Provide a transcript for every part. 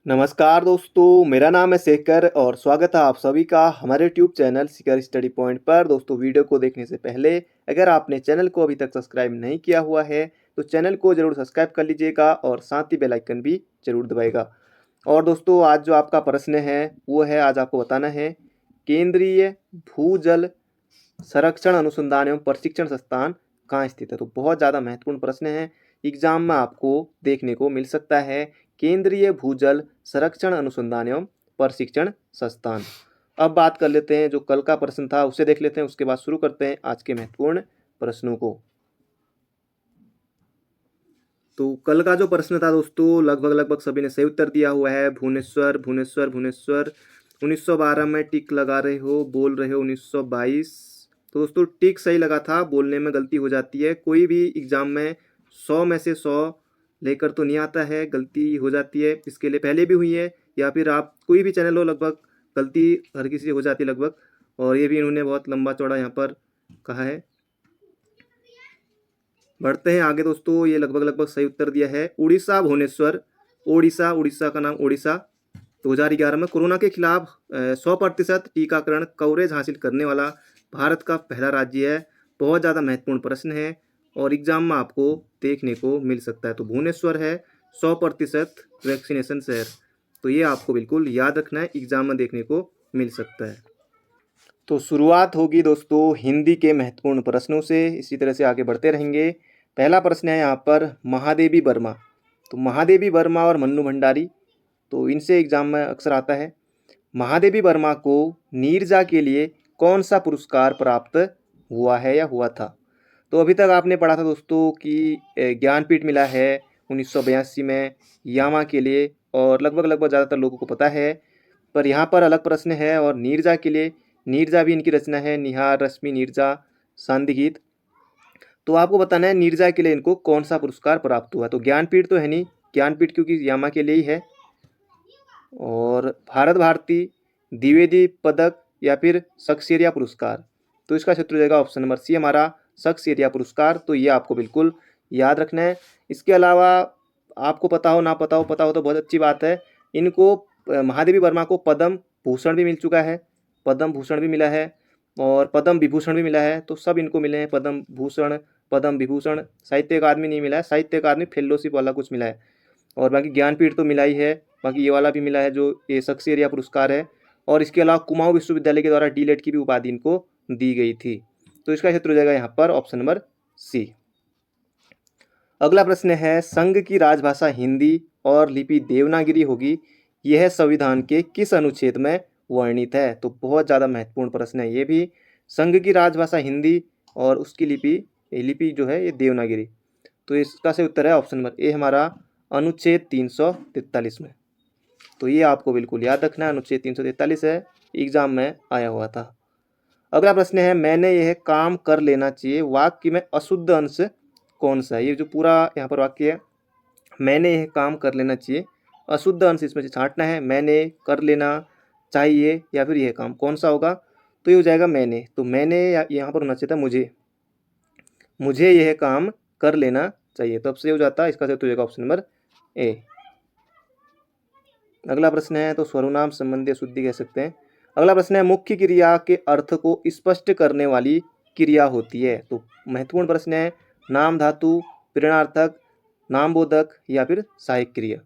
नमस्कार दोस्तों, मेरा नाम है शेखर और स्वागत है आप सभी का हमारे ट्यूब चैनल शिखर स्टडी पॉइंट पर। दोस्तों, वीडियो को देखने से पहले अगर आपने चैनल को अभी तक सब्सक्राइब नहीं किया हुआ है तो चैनल को ज़रूर सब्सक्राइब कर लीजिएगा और साथ ही बेल आइकन भी ज़रूर दबाइएगा। और दोस्तों, आज जो आपका प्रश्न है वो है, आज आपको बताना है केंद्रीय भूजल संरक्षण अनुसंधान एवं प्रशिक्षण संस्थान कहाँ स्थित है। तो बहुत ज़्यादा महत्वपूर्ण प्रश्न है, एग्जाम में आपको देखने को मिल सकता है। केंद्रीय भूजल संरक्षण अनुसंधान एवं प्रशिक्षण संस्थान। अब बात कर लेते हैं, जो कल का प्रश्न था उसे देख लेते हैं, उसके बाद शुरू करते हैं आज के महत्वपूर्ण प्रश्नों को। तो कल का जो प्रश्न था दोस्तों, लगभग सभी ने सही उत्तर दिया हुआ है। भुवनेश्वर भुवनेश्वर भुवनेश्वर 1912 में टिक लगा रहे हो, बोल रहे हो 1922। तो दोस्तों, टिक सही लगा था, बोलने में गलती हो जाती है। कोई भी एग्जाम में 100 में से 100 लेकर तो नहीं आता है, गलती हो जाती है। इसके लिए पहले भी हुई है, या फिर आप कोई भी चैनल हो, लगभग गलती हर किसी से हो जाती है लगभग। और ये भी इन्होंने बहुत लंबा चौड़ा यहाँ पर कहा है। बढ़ते हैं आगे दोस्तों, ये लगभग सही उत्तर दिया है। उड़ीसा भुवनेश्वर, ओडिशा, उड़ीसा का नाम ओडिशा। 2011 में कोरोना के खिलाफ 100% टीकाकरण कवरेज हासिल करने वाला भारत का पहला राज्य है। बहुत ज़्यादा महत्वपूर्ण प्रश्न है और एग्जाम में आपको देखने को मिल सकता है। तो भुवनेश्वर है 100% वैक्सीनेशन शहर। तो ये आपको बिल्कुल याद रखना है, एग्जाम में देखने को मिल सकता है। तो शुरुआत होगी दोस्तों हिंदी के महत्वपूर्ण प्रश्नों से, इसी तरह से आगे बढ़ते रहेंगे। पहला प्रश्न है यहाँ पर महादेवी वर्मा। तो महादेवी वर्मा और मन्नू भंडारी, तो इनसे एग्जाम में अक्सर आता है। महादेवी वर्मा को नीरजा के लिए कौन सा पुरस्कार प्राप्त हुआ है या हुआ था। तो अभी तक आपने पढ़ा था दोस्तों कि ज्ञानपीठ मिला है 1982 में यामा के लिए, और लगभग ज़्यादातर लोगों को पता है। पर यहाँ पर अलग प्रश्न है, और नीरजा के लिए, नीरजा भी इनकी रचना है, निहार रश्मि नीरजा सांध्य गीत। तो आपको बताना है नीरजा के लिए इनको कौन सा पुरस्कार प्राप्त हुआ। तो ज्ञानपीठ तो है नहीं, ज्ञानपीठ क्योंकि यामा के लिए ही है। और भारत भारती, द्विवेदी पदक, या फिर सक्सेरिया पुरस्कार। तो इसका क्षेत्र हो जाएगा ऑप्शन नंबर सी हमारा, सक्सेरिया पुरस्कार। तो ये आपको बिल्कुल याद रखना है। इसके अलावा आपको पता हो ना पता हो तो बहुत अच्छी बात है। इनको महादेवी वर्मा को पद्म भूषण भी मिल चुका है, पद्म भूषण भी मिला है और पद्म विभूषण भी मिला है। तो सब इनको मिले हैं, पद्म भूषण, पद्म विभूषण। साहित्य अकादमी नहीं मिला है, साहित्य अकादमी फेलोशिप वाला कुछ मिला है। और बाकी ज्ञानपीठ तो मिला ही है, बाकी ये वाला भी मिला है जो ये सक्सेरिया पुरस्कार है। और इसके अलावा कुमाऊं विश्वविद्यालय के द्वारा डीलेट की भी उपाधि इनको दी गई थी। तो इसका क्षेत्र हो जाएगा यहाँ पर ऑप्शन नंबर सी। अगला प्रश्न है, संघ की राजभाषा हिंदी और लिपि देवनागरी होगी, यह संविधान के किस अनुच्छेद में वर्णित है। तो बहुत ज़्यादा महत्वपूर्ण प्रश्न है ये भी। संघ की राजभाषा हिंदी और उसकी लिपि जो है ये देवनागरी। तो इसका सही उत्तर है ऑप्शन नंबर ए हमारा, अनुच्छेद 343 में। तो ये आपको बिल्कुल याद रखना है, अनुच्छेद 343 है, एग्जाम में आया हुआ था। अगला प्रश्न है, मैंने यह काम कर लेना चाहिए, वाक्य में अशुद्ध अंश कौन सा है। ये जो पूरा यहाँ पर वाक्य है, मैंने यह काम कर लेना चाहिए, अशुद्ध अंश इसमें से छांटना है। मैंने कर लेना चाहिए या फिर यह काम, कौन सा होगा। तो ये हो जाएगा मैंने। तो मैंने यहाँ पर होना चाहिए था मुझे यह काम कर लेना चाहिए। तो अब से हो जाता है, इसका से हो जाएगा ऑप्शन नंबर ए। अगला प्रश्न है, तो सर्वनाम संबंधी अशुद्धि कह सकते हैं। अगला प्रश्न है, मुख्य क्रिया के अर्थ को स्पष्ट करने वाली क्रिया होती है। तो महत्वपूर्ण प्रश्न है, नाम धातु, प्रेरणार्थक, नामबोधक, या फिर सहायक क्रिया।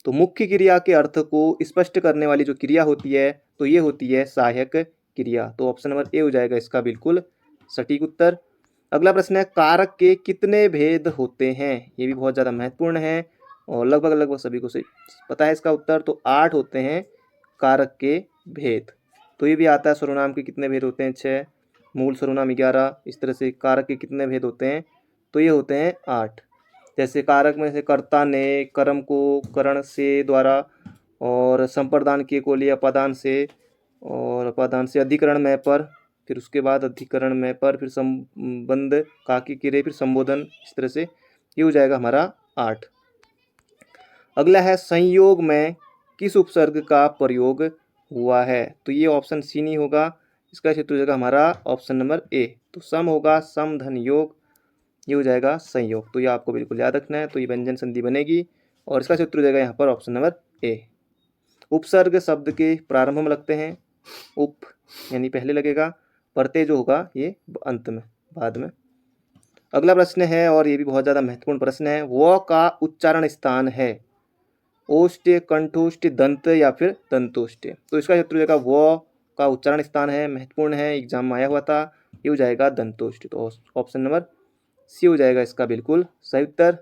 तो मुख्य क्रिया के अर्थ को स्पष्ट करने वाली जो क्रिया होती है, तो ये होती है सहायक क्रिया। तो ऑप्शन नंबर ए हो जाएगा इसका बिल्कुल सटीक उत्तर। अगला प्रश्न है, कारक के कितने भेद होते हैं। ये भी बहुत ज़्यादा महत्वपूर्ण है और लगभग सभी को सही पता है इसका उत्तर। तो 8 होते हैं कारक के भेद। तो ये भी आता है, सर्वनाम के कितने भेद होते हैं 6, मूल सर्वनाम 11। इस तरह से कारक के कितने भेद होते हैं, तो ये होते हैं 8। जैसे कारक में से कर्ता ने, कर्म को करण से द्वारा, और संप्रदान के को लिया अपादान से, और अपादान से अधिकरण में पर, फिर उसके बाद अधिकरण में पर, फिर संबंध काकी किरे, फिर संबोधन। इस तरह से ये हो जाएगा हमारा 8। अगला है, संयोग में किस उपसर्ग का प्रयोग हुआ है। तो ये ऑप्शन सी नहीं होगा, इसका क्षेत्र हो जाएगा हमारा ऑप्शन नंबर ए। तो सम होगा, सम धन योग, ये हो जाएगा संयोग। तो ये आपको बिल्कुल याद रखना है। तो ये व्यंजन संधि बनेगी और इसका क्षेत्र हो जाएगा यहाँ पर ऑप्शन नंबर ए। उपसर्ग शब्द के प्रारंभ में लगते हैं, उप यानी पहले लगेगा, प्रत्यय जो होगा ये अंत में, बाद में। अगला प्रश्न है और ये भी बहुत ज़्यादा महत्वपूर्ण प्रश्न है, व का उच्चारण स्थान है ओष्ठ, कंठोष्ठ, दंत या फिर दंतोष्ठ। तो इसका क्षेत्र हो जाएगा व का उच्चारण स्थान है, महत्वपूर्ण है, एग्जाम में आया हुआ था, ये हो जाएगा दंतोष्ठ। तो ऑप्शन नंबर सी हो जाएगा इसका बिल्कुल सही उत्तर।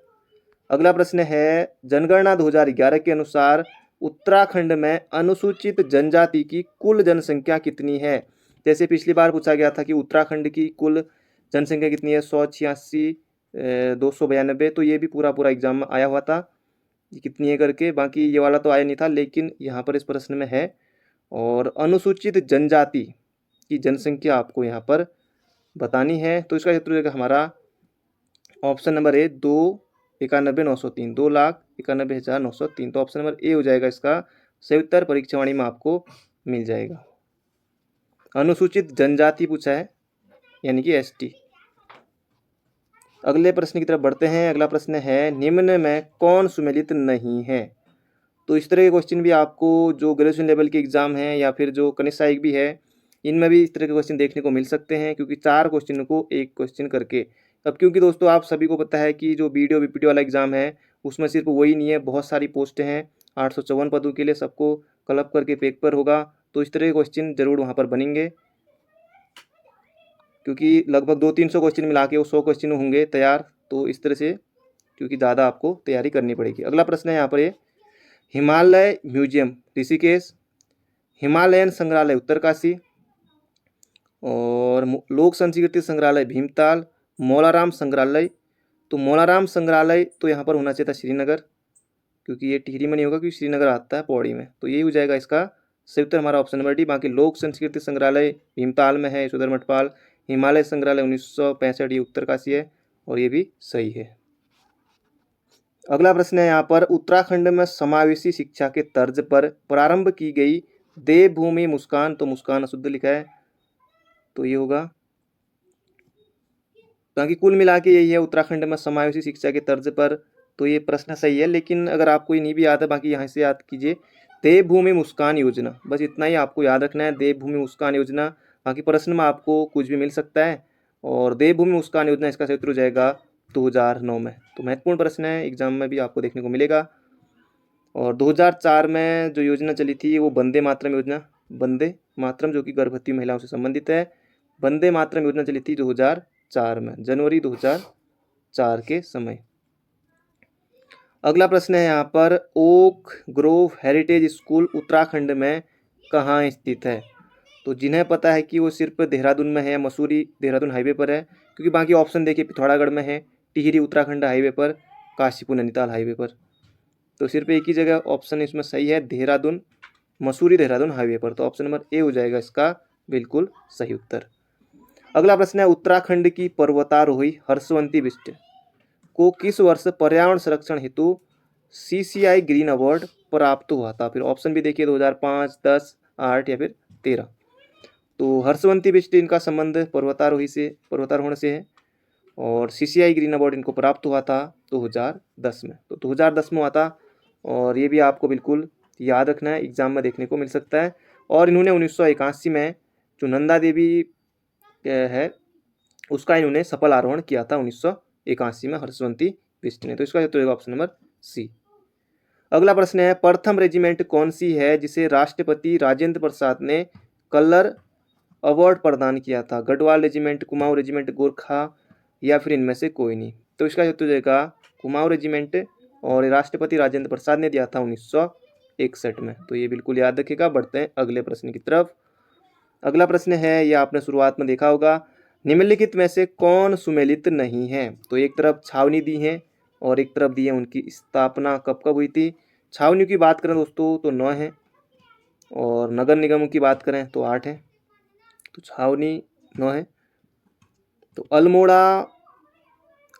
अगला प्रश्न है, जनगणना 2011 के अनुसार उत्तराखंड में अनुसूचित जनजाति की कुल जनसंख्या कितनी है। जैसे पिछली बार पूछा गया था कि उत्तराखंड की कुल जनसंख्या कितनी है, 186, 292। तो ये भी पूरा पूरा एग्जाम में आया हुआ था कितनी है करके, बाकी ये वाला तो आया नहीं था, लेकिन यहाँ पर इस प्रश्न में है। और अनुसूचित जनजाति की जनसंख्या आपको यहाँ पर बतानी है। तो इसका क्षेत्र हो जाएगा हमारा ऑप्शन नंबर ए, 291,903, 2,91,903। तो ऑप्शन नंबर ए हो जाएगा इसका सही उत्तर, परीक्षावाणी में आपको मिल जाएगा। अनुसूचित जनजाति पूछा है यानी कि एसटी। अगले प्रश्न की तरफ बढ़ते हैं। अगला प्रश्न है, निम्न में कौन सुमेलित नहीं है। तो इस तरह के क्वेश्चन भी आपको जो ग्रेजुएशन लेवल के एग्जाम है या फिर जो कनिष्ठ सहायक भी है, इनमें भी इस तरह के क्वेश्चन देखने को मिल सकते हैं, क्योंकि 4 क्वेश्चन को एक क्वेश्चन करके। अब क्योंकि दोस्तों आप सभी को पता है कि जो बीडीओ बीपीटी वाला एग्जाम है उसमें सिर्फ वही नहीं है, बहुत सारी पोस्ट हैं, 854 पदों के लिए सबको क्लब करके पेपर होगा। तो इस तरह के क्वेश्चन जरूर वहाँ पर बनेंगे, क्योंकि लगभग 200-300 क्वेश्चन मिला के वो 100 क्वेश्चन होंगे तैयार। तो इस तरह से क्योंकि ज़्यादा आपको तैयारी करनी पड़ेगी। अगला प्रश्न है यहाँ पर, ये हिमालय म्यूजियम ऋषिकेश, हिमालयन संग्रहालय उत्तरकाशी, और लोक संस्कृति संग्रहालय भीमताल, मौलाराम संग्रहालय। तो मौलाराम संग्रहालय तो यहाँ पर होना चाहिए था श्रीनगर, क्योंकि ये टिहरी में नहीं होगा, क्योंकि श्रीनगर आता है पौड़ी में। तो यही हो जाएगा इसका सही उत्तर हमारा ऑप्शन नंबर डी। बाकी लोक संस्कृति संग्रहालय भीमताल में है, यशोधर मठपाल। हिमालय संग्रहालय 1965, ये उत्तरकाशी है, और ये भी सही है। अगला प्रश्न है यहाँ पर, उत्तराखंड में समावेशी शिक्षा के तर्ज पर प्रारंभ की गई देवभूमि मुस्कान। तो मुस्कान अशुद्ध लिखा है, तो ये होगा। बाकी कुल मिला के यही है, उत्तराखंड में समावेशी शिक्षा के तर्ज पर। तो ये प्रश्न सही है, लेकिन अगर आपको ये नहीं भी याद है, बाकी यहाँ से याद कीजिए, देवभूमि मुस्कान योजना, बस इतना ही आपको याद रखना है, देवभूमि मुस्कान योजना। बाकी प्रश्न में आपको कुछ भी मिल सकता है। और देवभूमि मुस्कान योजना इसका सही उत्तर हो जाएगा 2009 में। तो महत्वपूर्ण प्रश्न है, एग्जाम में भी आपको देखने को मिलेगा। और 2004 में जो योजना चली थी वो वंदे मातरम योजना, वंदे मातरम जो कि गर्भवती महिलाओं से संबंधित है, वंदे मातरम योजना चली थी 2004 में, जनवरी 2004 के समय। अगला प्रश्न है यहाँ पर, Oak Grove Heritage School Uttarakhand में कहाँ स्थित है। तो जिन्हें पता है कि वो सिर्फ देहरादून में है, मसूरी देहरादून हाईवे पर है, क्योंकि बाकी ऑप्शन देखिए पिथौरागढ़ में है, टिहरी उत्तराखंड हाईवे पर, काशीपुर नैनीताल हाईवे पर। तो सिर्फ एक ही जगह ऑप्शन इसमें सही है, देहरादून, मसूरी देहरादून हाईवे पर। तो ऑप्शन नंबर ए हो जाएगा इसका बिल्कुल सही उत्तर। अगला प्रश्न है, उत्तराखंड की पर्वतारोही हर्षवंती बिष्ट को किस वर्ष पर्यावरण संरक्षण हेतु CCI ग्रीन अवार्ड प्राप्त हुआ था। फिर ऑप्शन भी देखिए 2005, 10, 8 या फिर 13। तो हर्षवंती बिष्ट इनका संबंध पर्वतारोहण से है, और CCI ग्रीन अवार्ड इनको प्राप्त हुआ था 2010 में। तो 2010 में हुआ था, और ये भी आपको बिल्कुल याद रखना है, एग्जाम में देखने को मिल सकता है। और इन्होंने 1981 में जो नंदा देवी है उसका इन्होंने सफल आरोहण किया था 1981 में, हर्षवंती बिष्ट ने। तो इसका उत्तर होगा ऑप्शन नंबर सी। अगला प्रश्न है, प्रथम रेजिमेंट कौन सी है जिसे राष्ट्रपति राजेंद्र प्रसाद ने कलर अवार्ड प्रदान किया था। गढ़वाल रेजिमेंट, कुमाऊं रेजिमेंट, गोरखा, या फिर इनमें से कोई नहीं। तो इसका उत्तर हो जाएगा कुमाऊं रेजिमेंट, और राष्ट्रपति राजेंद्र प्रसाद ने दिया था 1961 में। तो ये बिल्कुल याद रखिएगा। बढ़ते हैं अगले प्रश्न की तरफ। अगला प्रश्न है, ये आपने शुरुआत में देखा होगा, निम्नलिखित में से कौन सुमेलित नहीं है। तो एक तरफ छावनी दी है और एक तरफ दी है उनकी स्थापना कब कब हुई थी। छावनी की बात करें दोस्तों तो 9 है, और नगर निगमों की बात करें तो 8 है। तो छावनी 9 है। तो अल्मोड़ा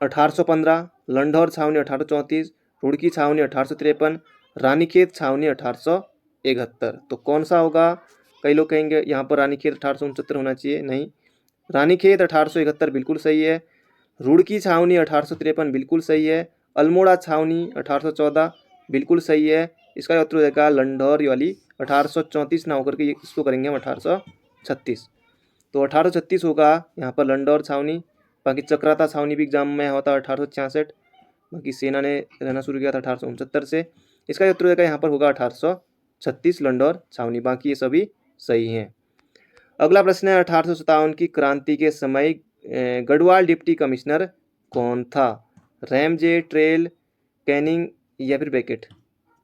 1815, लंढौर छावनी 1834, रुड़की छावनी 1853, रानीखेत छावनी 1871। तो कौन सा होगा। कई लोग कहेंगे यहाँ पर रानीखेत 1869 होना चाहिए, नहीं, रानीखेत 1871 बिल्कुल सही है। रुड़की छावनी 1853 बिल्कुल सही है। अल्मोड़ा छावनी 1814 बिल्कुल सही है। इसका उत्तर हो जाएगा लंढौर ये वाली 1834 ना होकर के इसको करेंगे हम 1836। तो 1836 होगा यहाँ पर लंढौर छावनी। बाकी चक्राता छावनी भी एग्जाम में होता है 1866। बाकी सेना ने रहना शुरू किया था 1869 से। इसका उत्तर हो जाएगा यहाँ पर होगा 1836 लंढौर छावनी। बाकी ये सभी सही हैं। अगला प्रश्न है 1857 की क्रांति के समय गढ़वाल डिप्टी कमिश्नर कौन था? रैमजे, ट्रेल, कैनिंग या फिर बेकेट?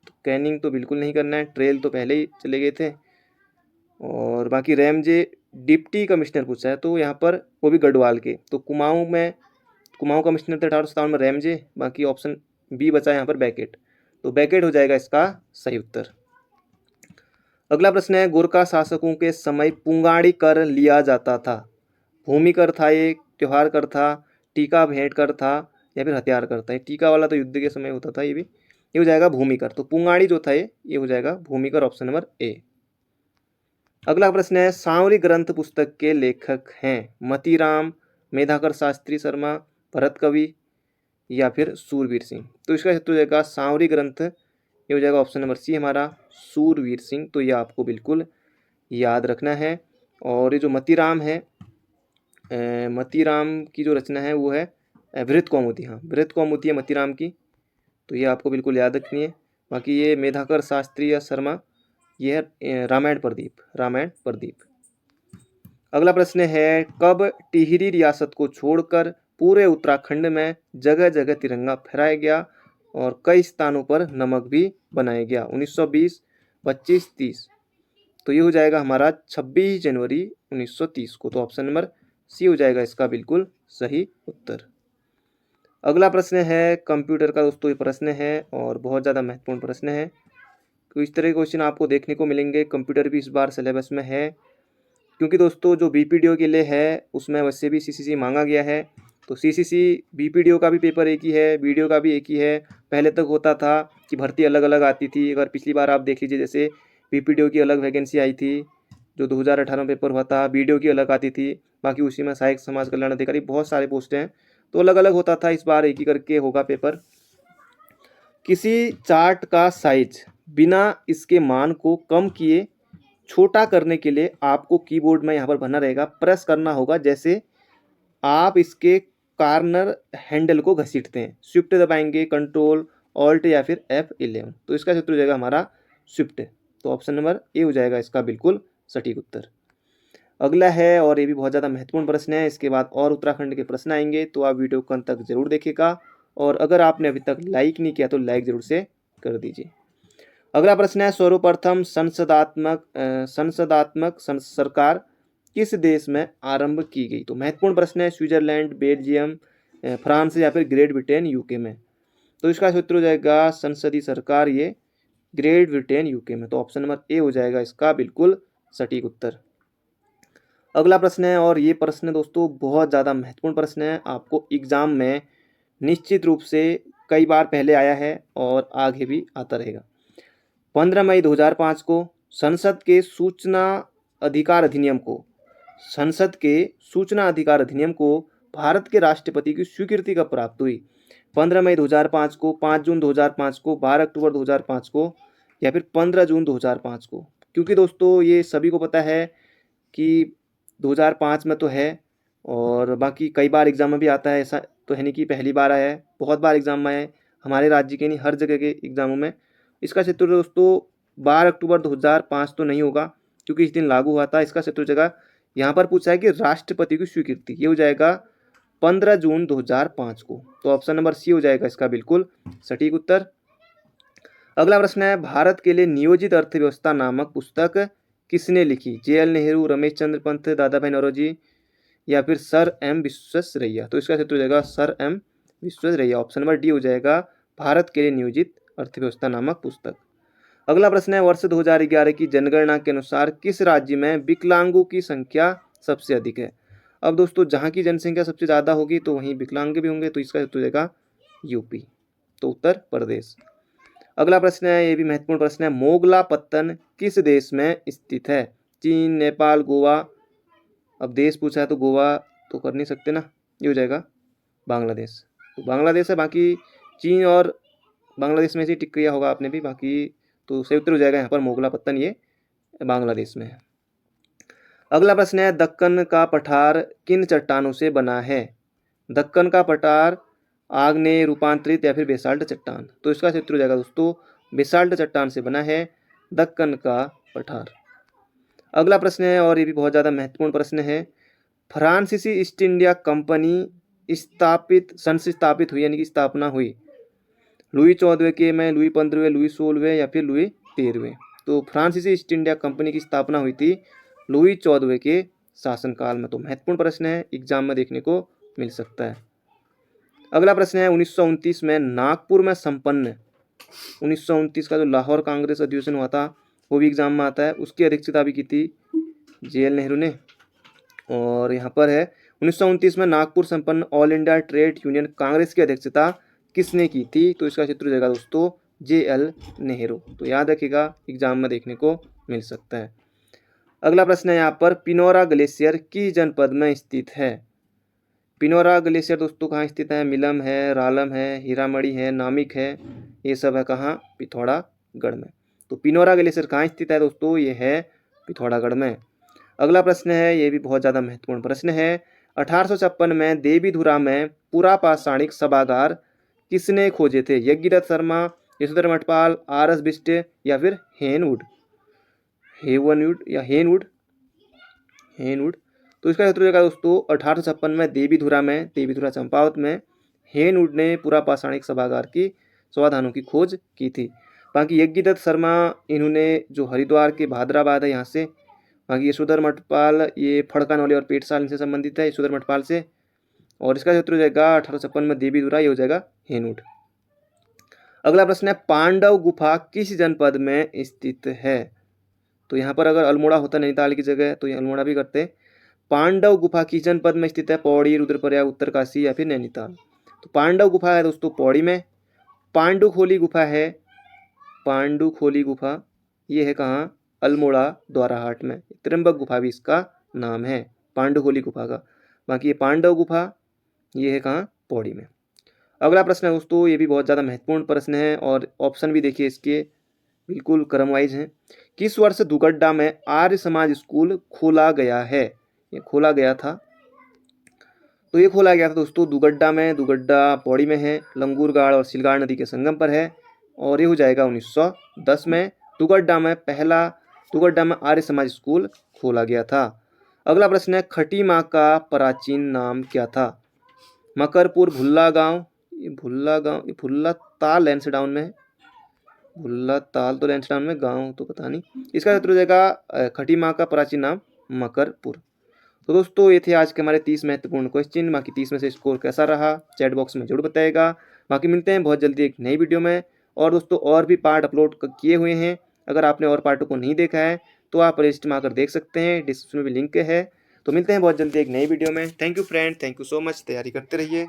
तो कैनिंग तो बिल्कुल नहीं करना है, ट्रेल तो पहले ही चले गए थे, और बाकी रैमजे डिप्टी कमिश्नर पूछा है तो यहाँ पर वो भी गढ़वाल के। तो कुमाऊं कमिश्नर थे 1857 में रैमजे। बाकी ऑप्शन बी बचा यहाँ पर बेकेट। तो बेकेट हो जाएगा इसका सही उत्तर। अगला प्रश्न है गोरखा शासकों के समय पुंगाड़ी कर लिया जाता था। भूमि कर था, ये त्योहार कर था, टीका भेंट कर था या फिर हथियार कर था? टीका वाला तो युद्ध के समय होता था, ये हो जाएगा भूमि कर। तो पुंगाड़ी जो था ये हो जाएगा भूमि कर, ऑप्शन नंबर ए। अगला प्रश्न है सांवरी ग्रंथ पुस्तक के लेखक हैं मतीराम, मेधाकर शास्त्री शर्मा, भरत कवि या फिर सूरवीर सिंह? तो इसका उत्तर हो जाएगा सांवरी ग्रंथ, ये हो जाएगा ऑप्शन नंबर सी हमारा सूरवीर सिंह। तो ये आपको बिल्कुल याद रखना है। और ये जो मतीराम है, मतीराम की जो रचना है वो है बृहत कौमुदी। हाँ, बृहत कौमुदी है मतीराम की, तो ये आपको बिल्कुल याद रखनी है। बाकी ये मेधाकर शास्त्री या शर्मा, ये है रामायण प्रदीप। अगला प्रश्न है कब टिहरी रियासत को छोड़कर पूरे उत्तराखंड में जगह जगह तिरंगा फहराया गया और कई स्थानों पर नमक भी बनाया गया? 1920, 25, 30? तो ये हो जाएगा हमारा 26 जनवरी 1930 को। तो ऑप्शन नंबर सी हो जाएगा इसका बिल्कुल सही उत्तर। अगला प्रश्न है कंप्यूटर का दोस्तों, ये प्रश्न है और बहुत ज़्यादा महत्वपूर्ण प्रश्न है। तो इस तरह के क्वेश्चन आपको देखने को मिलेंगे। कंप्यूटर भी इस बार सिलेबस में है, क्योंकि दोस्तों जो बीपीडीओ के लिए है उसमें वैसे भी सीसीसी मांगा गया है। तो सीसीसी बीपीडीओ का भी पेपर एक ही है, वीडियो का भी एक ही है। पहले तक होता था कि भर्ती अलग अलग आती थी। अगर पिछली बार आप देख लीजिए, जैसे बीपीडीओ की अलग वैकेंसी आई थी जो 2018 में पेपर हुआ था, वीडियो की अलग आती थी। बाकी उसी में सहायक समाज कल्याण अधिकारी, बहुत सारे पोस्ट हैं, तो अलग अलग होता था। इस बार एक ही करके होगा पेपर। किसी चार्ट का साइज बिना इसके मान को कम किए छोटा करने के लिए आपको कीबोर्ड में यहाँ पर बना रहेगा, प्रेस करना होगा जैसे आप इसके कार्नर हैंडल को घसीटते हैं। स्विफ्ट दबाएंगे, कंट्रोल ऑल्ट या फिर F11। तो इसका उत्तर हो जाएगा हमारा स्विफ्ट। तो ऑप्शन नंबर ए हो जाएगा इसका बिल्कुल सटीक उत्तर। अगला है और ये भी बहुत ज़्यादा महत्वपूर्ण प्रश्न है, इसके बाद और उत्तराखंड के प्रश्न आएंगे, तो आप वीडियो को अंत तक जरूर देखिएगा। और अगर आपने अभी तक लाइक नहीं किया तो लाइक जरूर से कर दीजिए। अगला प्रश्न है सर्वप्रथम संसदात्मक सरकार किस देश में आरंभ की गई? तो महत्वपूर्ण प्रश्न है। स्विट्जरलैंड, बेल्जियम, फ्रांस या फिर ग्रेट ब्रिटेन, यूके में? तो इसका उत्तर हो जाएगा संसदीय सरकार, ये ग्रेट ब्रिटेन यूके में। तो ऑप्शन नंबर ए हो जाएगा इसका बिल्कुल सटीक उत्तर। अगला प्रश्न है और ये प्रश्न दोस्तों बहुत ज़्यादा महत्वपूर्ण प्रश्न है, आपको एग्जाम में निश्चित रूप से कई बार पहले आया है और आगे भी आता रहेगा। 15 मई 2005 को संसद के सूचना अधिकार अधिनियम को भारत के राष्ट्रपति की स्वीकृति कब प्राप्त हुई? 15 मई 2005 को, 5 जून 2005 को, 12 अक्टूबर 2005 को या फिर 15 जून 2005 को? क्योंकि दोस्तों ये सभी को पता है कि 2005 में तो है, और बाकी कई बार एग्जाम में भी आता है, ऐसा तो है नहीं कि पहली बार आया है, बहुत बार एग्जाम में आया है, हमारे राज्य के नहीं हर जगह के एग्जामों में। इसका क्षेत्र दोस्तों 12 अक्टूबर 2005 तो नहीं होगा क्योंकि इस दिन लागू हुआ था। इसका क्षेत्र जगह यहाँ पर पूछा है कि राष्ट्रपति की स्वीकृति, ये हो जाएगा 15 जून 2005 को। तो ऑप्शन नंबर सी हो जाएगा इसका बिल्कुल सटीक उत्तर। अगला प्रश्न है भारत के लिए नियोजित अर्थव्यवस्था नामक पुस्तक किसने लिखी? JL नेहरू, रमेश चंद्र पंत, दादा भाई नौरोजी या फिर सर एम विश्वेश्वरैया? तो इसका क्षेत्र हो जाएगा sir M Visvesvaraya. Option number D हो जाएगा भारत के लिए नियोजित अर्थव्यवस्था नामक पुस्तक। अगला प्रश्न है वर्ष 2011 की जनगणना के अनुसार किस राज्य में विकलांगों की संख्या सबसे अधिक है? अब दोस्तों जहाँ की जनसंख्या सबसे ज़्यादा होगी तो वहीं विकलांग भी होंगे, तो इसका उत्तर हो जाएगा यूपी, तो उत्तर प्रदेश। अगला प्रश्न है, ये भी महत्वपूर्ण प्रश्न है, मोगला पत्तन किस देश में स्थित है? चीन, नेपाल, गोवा? अब देश पूछा है तो गोवा तो कर नहीं सकते ना, ये हो जाएगा बांग्लादेश। तो बांग्लादेश है, बाकी चीन और बांग्लादेश में से टिक किया होगा आपने भी, बाकी तो सही उत्तर हो जाएगा यहाँ पर मोगलापत्तन, ये बांग्लादेश में है। अगला प्रश्न है, दक्कन का पठार किन चट्टानों से बना है? दक्कन का पठार आग्नेय, रूपांतरित या फिर बेसाल्ट चट्टान। तो इसका सही उत्तर हो जाएगा दोस्तों बेसाल्ट चट्टान से बना है दक्कन का पठार। अगला प्रश्न है और ये भी बहुत ज़्यादा महत्वपूर्ण प्रश्न है, फ्रांसीसी ईस्ट इंडिया कंपनी सन से स्थापित हुई यानी कि स्थापना हुई लुई 14वें के में, लुई 15वें, लुई 16वें या फिर लुई 13वें। तो फ्रांसीसी ईस्ट इंडिया कंपनी की स्थापना हुई थी लुई 14वें के शासनकाल में। तो महत्वपूर्ण प्रश्न है, एग्जाम में देखने को मिल सकता है। अगला प्रश्न है, 1929 में नागपुर में संपन्न 1929 का जो लाहौर कांग्रेस अधिवेशन हुआ था वो भी एग्जाम में आता है, उसकी अध्यक्षता भी की थी JL नेहरू ने। और यहाँ पर है 1929 में नागपुर संपन्न all India trade union Congress की अध्यक्षता किसने की थी? तो इसका क्षेत्र हो जाएगा दोस्तों JL नेहरू। तो याद रखिएगा एग्जाम में देखने को मिल सकता है। अगला प्रश्न है यहाँ पर, पिनोरा ग्लेशियर किस जनपद में स्थित है? पिनोरा ग्लेशियर दोस्तों कहाँ स्थित है? मिलम है, रालम है, हीरामढ़ी है, नामिक है, ये सब है कहाँ? पिथौरागढ़ में। तो पिनोरा ग्लेशियर कहाँ स्थित है दोस्तों? ये है पिथौरागढ़ में। अगला प्रश्न है, ये भी बहुत ज़्यादा महत्वपूर्ण प्रश्न है, 1856 में देवीधुरा में पुरापाषाणिक सभागार किसने खोजे थे? यज्ञदत्त शर्मा, यशोधर मठपाल, RS बिष्ट या फिर हेनवुड या हेनवुड। तो इसका उत्तर हो जाएगा दोस्तों 1856 में देवीधुरा चंपावत में हेनवुड ने पुरापाषाणिक सभागार की समाधानों की खोज की थी। बाकी यज्ञदत्त शर्मा इन्होंने जो हरिद्वार के भादराबाद है यहाँ से, बाकी यशोधर मठपाल ये फड़कानौली और पेटसाल इनसे संबंधित है, यशोधर मठपाल से। और इसका उत्तर हो जाएगा 1856 में देवीधुरा, ये हो जाएगा हेनवुड। अगला प्रश्न है, पांडव गुफा किस जनपद में स्थित है? तो यहाँ पर अगर अल्मोड़ा होता नैनीताल की जगह तो ये अल्मोड़ा भी करते। पांडव गुफा किस जनपद में स्थित है? पौड़ी, रुद्रप्रयाग, उत्तरकाशी या फिर नैनीताल। तो पांडव गुफा है दोस्तों पौड़ी में। पांडुखोली गुफा ये है कहाँ? अल्मोड़ा द्वाराहाट में। त्र्यंबक गुफा भी इसका नाम है पांडुखोली गुफा का। बाकी ये पांडव गुफा ये है कहाँ? पौड़ी में। अगला प्रश्न है दोस्तों, ये भी बहुत ज़्यादा महत्वपूर्ण प्रश्न है और ऑप्शन भी देखिए इसके बिल्कुल क्रम वाइज हैं। किस वर्ष दुगड्डा में आर्य समाज स्कूल खोला गया है? ये खोला गया था, तो ये खोला गया था दोस्तों दुगड्डा में। दुगड्डा पौड़ी में है, लंगूरगाड़ और सिलगाड़ नदी के संगम पर है। और ये हो जाएगा 1910 में दुगड्डा में आर्य समाज स्कूल खोला गया था। अगला प्रश्न है, खटी माँ का प्राचीन नाम क्या था? मकरपुर, भुल्ला गांव, ये भुल्ला ताल लैंसडाउन में है। भुल्ला ताल तो लैंसडाउन में, गांव तो पता नहीं। इसका उत्तर हो जाएगा खटी माँ का प्राचीन नाम मकरपुर। तो दोस्तों ये थे आज के हमारे 30 महत्वपूर्ण क्वेश्चन। बाकी 30 में से स्कोर कैसा रहा चैट बॉक्स में जरूर बताएगा। बाकी मिलते हैं बहुत जल्दी एक नई वीडियो में। और दोस्तों और भी पार्ट अपलोड किए हुए हैं, अगर आपने और पार्टों को नहीं देखा है तो आप प्लेलिस्ट में आकर देख सकते हैं, डिस्क्रिप्शन में भी लिंक है। तो मिलते हैं बहुत जल्दी एक नई वीडियो में। Thank you friend, thank you so much. तैयारी करते रहिए।